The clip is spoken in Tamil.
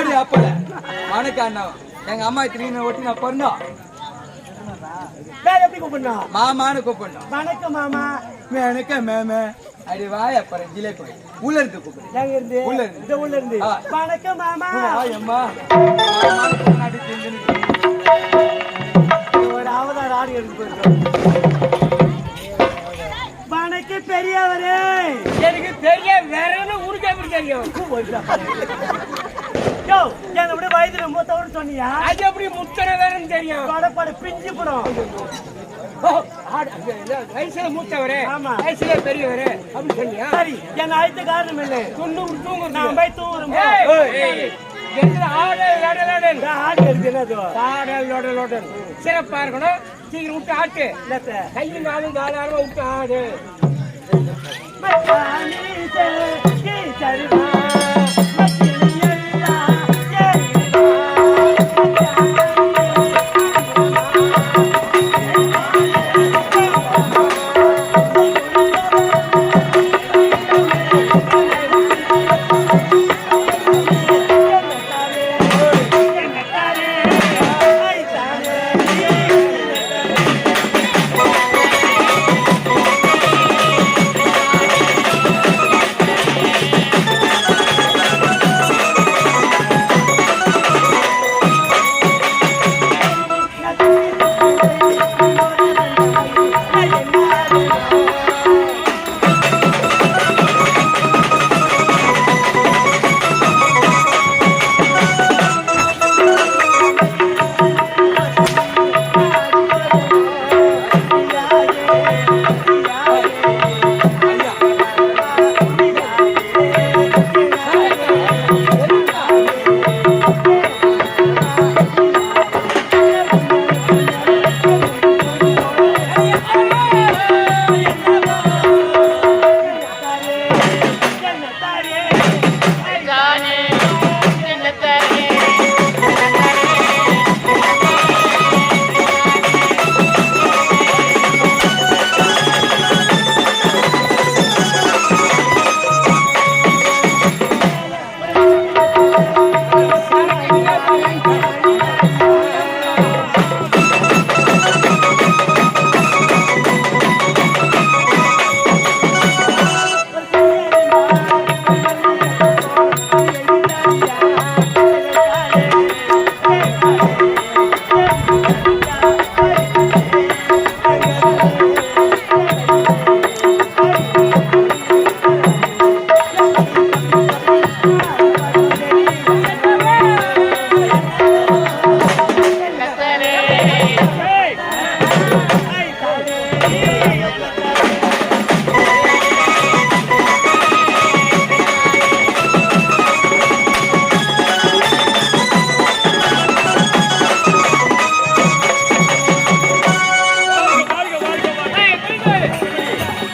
போடி அப்பல வணக்கம் அண்ணா எங்க அம்மா திடீர்னு ஒட்டி நான் பொண்ணோம் எப்படி கூப்பிடணும் மாமான்னு கூப்பிடணும் வணக்கம் மாமா வணக்கம் மேமே அடி வாய அப்புறம் ஜிலே போய் உள்ள இருந்து கூப்பிடு எங்க இருந்து உள்ள இருந்து வணக்கம் மாமா அம்மா ஒரு அவதார ஆடி எடுத்து போயிருக்கோம் வணக்கம் பெரியவரே எனக்கு பெரிய வேறன்னு ஊருக்கு எப்படி தெரியும் என்னை விட வயதுல மூத்தவன்னு சொன்னியா அது எப்படி முத்தனை வேறன்னு தெரியும் படப்பட பிஞ்சு படம் வயசுல மூத்தவரே வயசுல பெரியவரே அப்படின்னு சொன்னியா சரி என் அழைத்த காரணம் இல்லை தூங்கு நான் போய் தூங்குறோம் சிறப்பா இருக்கணும் சீக்கிரம் விட்டு ஆட்டு கையும் காலும் தாராளமா விட்டு ஆடு